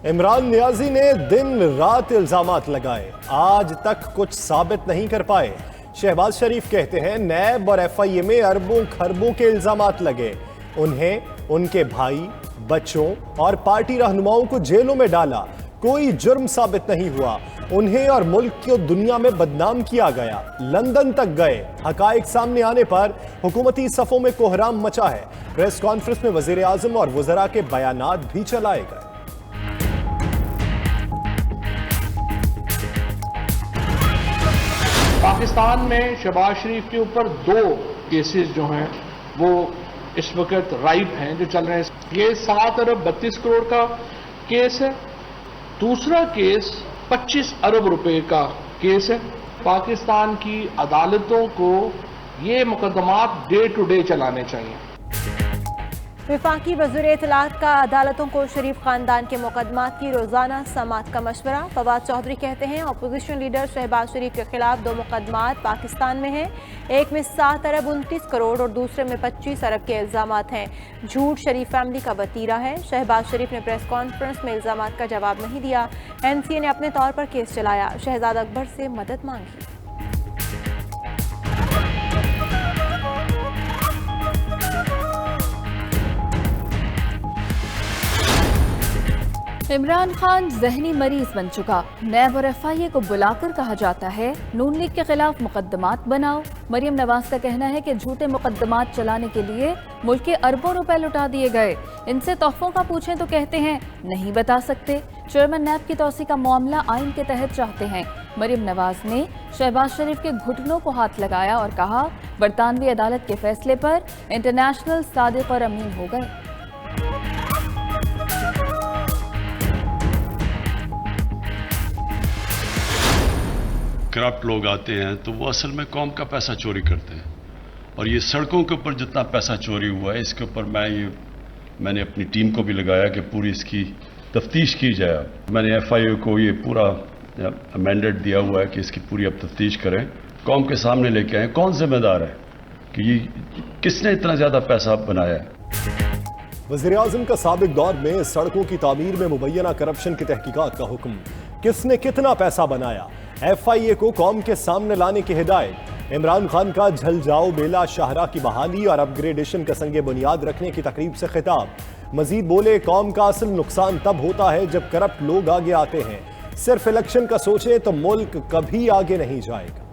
عمران نیازی نے دن رات الزامات لگائے، آج تک کچھ ثابت نہیں کر پائے۔ شہباز شریف کہتے ہیں نیب اور ایف آئی اے میں اربوں کھربوں کے الزامات لگے، انہیں ان کے بھائی، بچوں اور پارٹی رہنماؤں کو جیلوں میں ڈالا، کوئی جرم ثابت نہیں ہوا، انہیں اور ملک کو دنیا میں بدنام کیا گیا، لندن تک گئے۔ حقائق سامنے آنے پر حکومتی صفوں میں کوہرام مچا ہے۔ پریس کانفرنس میں وزیر اعظم اور وزراء کے بیانات بھی چلائے گئے۔ پاکستان میں شہباز شریف کے اوپر 2 کیسز جو ہیں وہ اس وقت رائپ ہیں جو چل رہے ہیں۔ یہ 7 ارب 32 کروڑ کا کیس ہے، دوسرا کیس 25 ارب روپے کا کیس ہے۔ پاکستان کی عدالتوں کو یہ مقدمات ڈے ٹو ڈے چلانے چاہیے۔ وفاقی وزیر اطلاعات کا عدالتوں کو شریف خاندان کے مقدمات کی روزانہ سماعت کا مشورہ۔ فواد چودھری کہتے ہیں اپوزیشن لیڈر شہباز شریف کے خلاف 2 مقدمات پاکستان میں ہیں، ایک میں 7 ارب 29 کروڑ اور دوسرے میں 25 ارب کے الزامات ہیں۔ جھوٹ شریف فیملی کا وتیرہ ہے۔ شہباز شریف نے پریس کانفرنس میں الزامات کا جواب نہیں دیا۔ این سی اے نے اپنے طور پر کیس چلایا، شہزاد اکبر سے مدد مانگی۔ عمران خان ذہنی مریض بن چکا، نیب اور ایف آئی اے کو بلا کر کہا جاتا ہے نون لیگ کے خلاف مقدمات بناؤ۔ مریم نواز کا کہنا ہے کہ جھوٹے مقدمات چلانے کے لیے ملک کے اربوں روپے لٹا دیے گئے، ان سے تحفوں کا پوچھیں تو کہتے ہیں نہیں بتا سکتے۔ چیئرمین نیب کی توسیع کا معاملہ آئین کے تحت چاہتے ہیں۔ مریم نواز نے شہباز شریف کے گھٹنوں کو ہاتھ لگایا اور کہا برطانوی عدالت کے فیصلے پر انٹرنیشنل صادق اور امین ہو گئے۔ کرپٹ لوگ آتے ہیں تو وہ اصل میں قوم کا پیسہ چوری کرتے ہیں، اور یہ سڑکوں کے اوپر جتنا پیسہ چوری ہوا ہے اس کے اوپر میں نے اپنی ٹیم کو بھی لگایا کہ پوری اس کی تفتیش کی جائے۔ میں نے ایف آئی اے کو یہ پورا مینڈیٹ دیا ہوا ہے کہ اس کی پوری اب تفتیش کریں، قوم کے سامنے لے کے آئیں کون ذمہ دار ہے کہ یہ کس نے اتنا زیادہ پیسہ بنایا ہے۔ وزیر اعظم کا سابق دور میں سڑکوں کی تعمیر میں مبینہ کرپشن کی تحقیقات کا حکم، کس نے کتنا پیسہ بنایا، ایف آئی اے کو قوم کے سامنے لانے کی ہدایت۔ عمران خان کا جھلجاؤ بیلا شاہراہ کی بحالی اور اپ گریڈیشن کا سنگ بنیاد رکھنے کی تقریب سے خطاب، مزید بولے قوم کا اصل نقصان تب ہوتا ہے جب کرپٹ لوگ آگے آتے ہیں، صرف الیکشن کا سوچیں تو ملک کبھی آگے نہیں جائے گا۔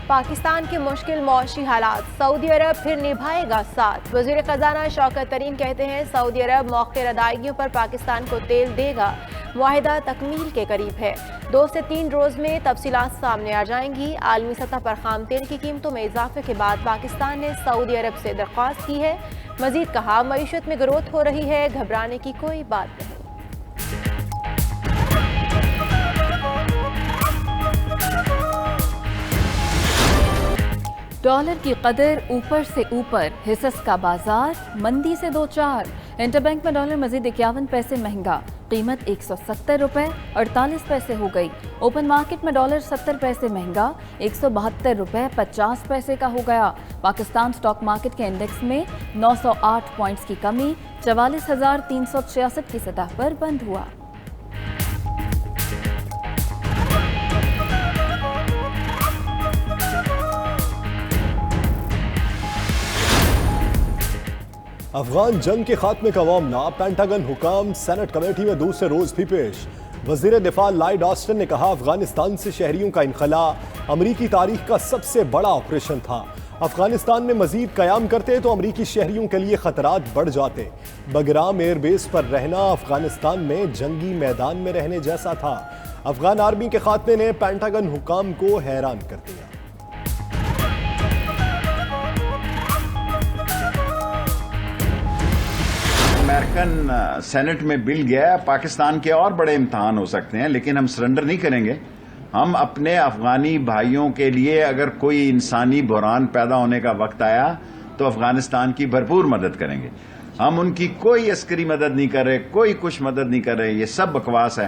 پاکستان کے مشکل معاشی حالات، سعودی عرب پھر نبھائے گا ساتھ۔ وزیر خزانہ شوکت ترین کہتے ہیں سعودی عرب مؤخر ادائیگیوں پر پاکستان کو تیل دے گا، معاہدہ تکمیل کے قریب ہے، 2 سے 3 روز میں تفصیلات سامنے آ جائیں گی۔ عالمی سطح پر خام تیل کی قیمتوں میں اضافے کے بعد پاکستان نے سعودی عرب سے درخواست کی ہے۔ مزید کہا معیشت میں گروتھ ہو رہی ہے، گھبرانے کی کوئی بات نہیں۔ ڈالر کی قدر اوپر سے اوپر، حصص کا بازار مندی سے 2-4۔ انٹر بینک میں ڈالر مزید 51 پیسے مہنگا، قیمت 170 روپے 48 پیسے ہو گئی۔ اوپن مارکیٹ میں ڈالر 70 پیسے مہنگا، 172 روپے 50 پیسے کا ہو گیا۔ پاکستان سٹاک مارکیٹ کے انڈیکس میں 908 پوائنٹس کی کمی 44,366 کی سطح پر بند ہوا۔ افغان جنگ کے خاتمے کا معاملہ پینٹاگن حکام سینٹ کمیٹی میں دوسرے روز بھی پیش۔ وزیر دفاع لائیڈ آسٹن نے کہا افغانستان سے شہریوں کا انخلاء امریکی تاریخ کا سب سے بڑا آپریشن تھا، افغانستان میں مزید قیام کرتے تو امریکی شہریوں کے لیے خطرات بڑھ جاتے، بگرام ایئر بیس پر رہنا افغانستان میں جنگی میدان میں رہنے جیسا تھا۔ افغان آرمی کے خاتمے نے پینٹاگن حکام کو حیران کر دیا۔ امریکن سینٹ میں بل گیا ہے، پاکستان کے اور بڑے امتحان ہو سکتے ہیں لیکن ہم سرنڈر نہیں کریں گے۔ ہم اپنے افغانی بھائیوں کے لیے اگر کوئی انسانی بحران پیدا ہونے کا وقت آیا تو افغانستان کی بھرپور مدد کریں گے۔ ہم ان کی کوئی عسکری مدد نہیں کر رہے، کوئی کچھ مدد نہیں کر رہے، یہ سب بکواس ہے۔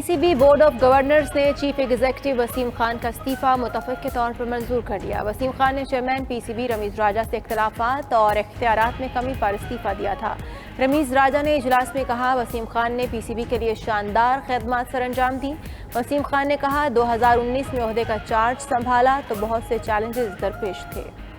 P C B board of governors نے چیف ایگزیکٹو وسیم خان کا استعفیٰ متفق کے طور پر منظور کر لیا۔ وسیم خان نے chairman P C B Ramiz Raja سے اختلافات اور اختیارات میں کمی پر استعفیٰ دیا تھا۔ رمیز راجہ نے اجلاس میں کہا وسیم خان نے پی سی بی کے لیے شاندار خدمات سر انجام دیں۔ وسیم خان نے کہا 2019 میں عہدے کا چارج سنبھالا تو بہت سے چیلنجز درپیش تھے۔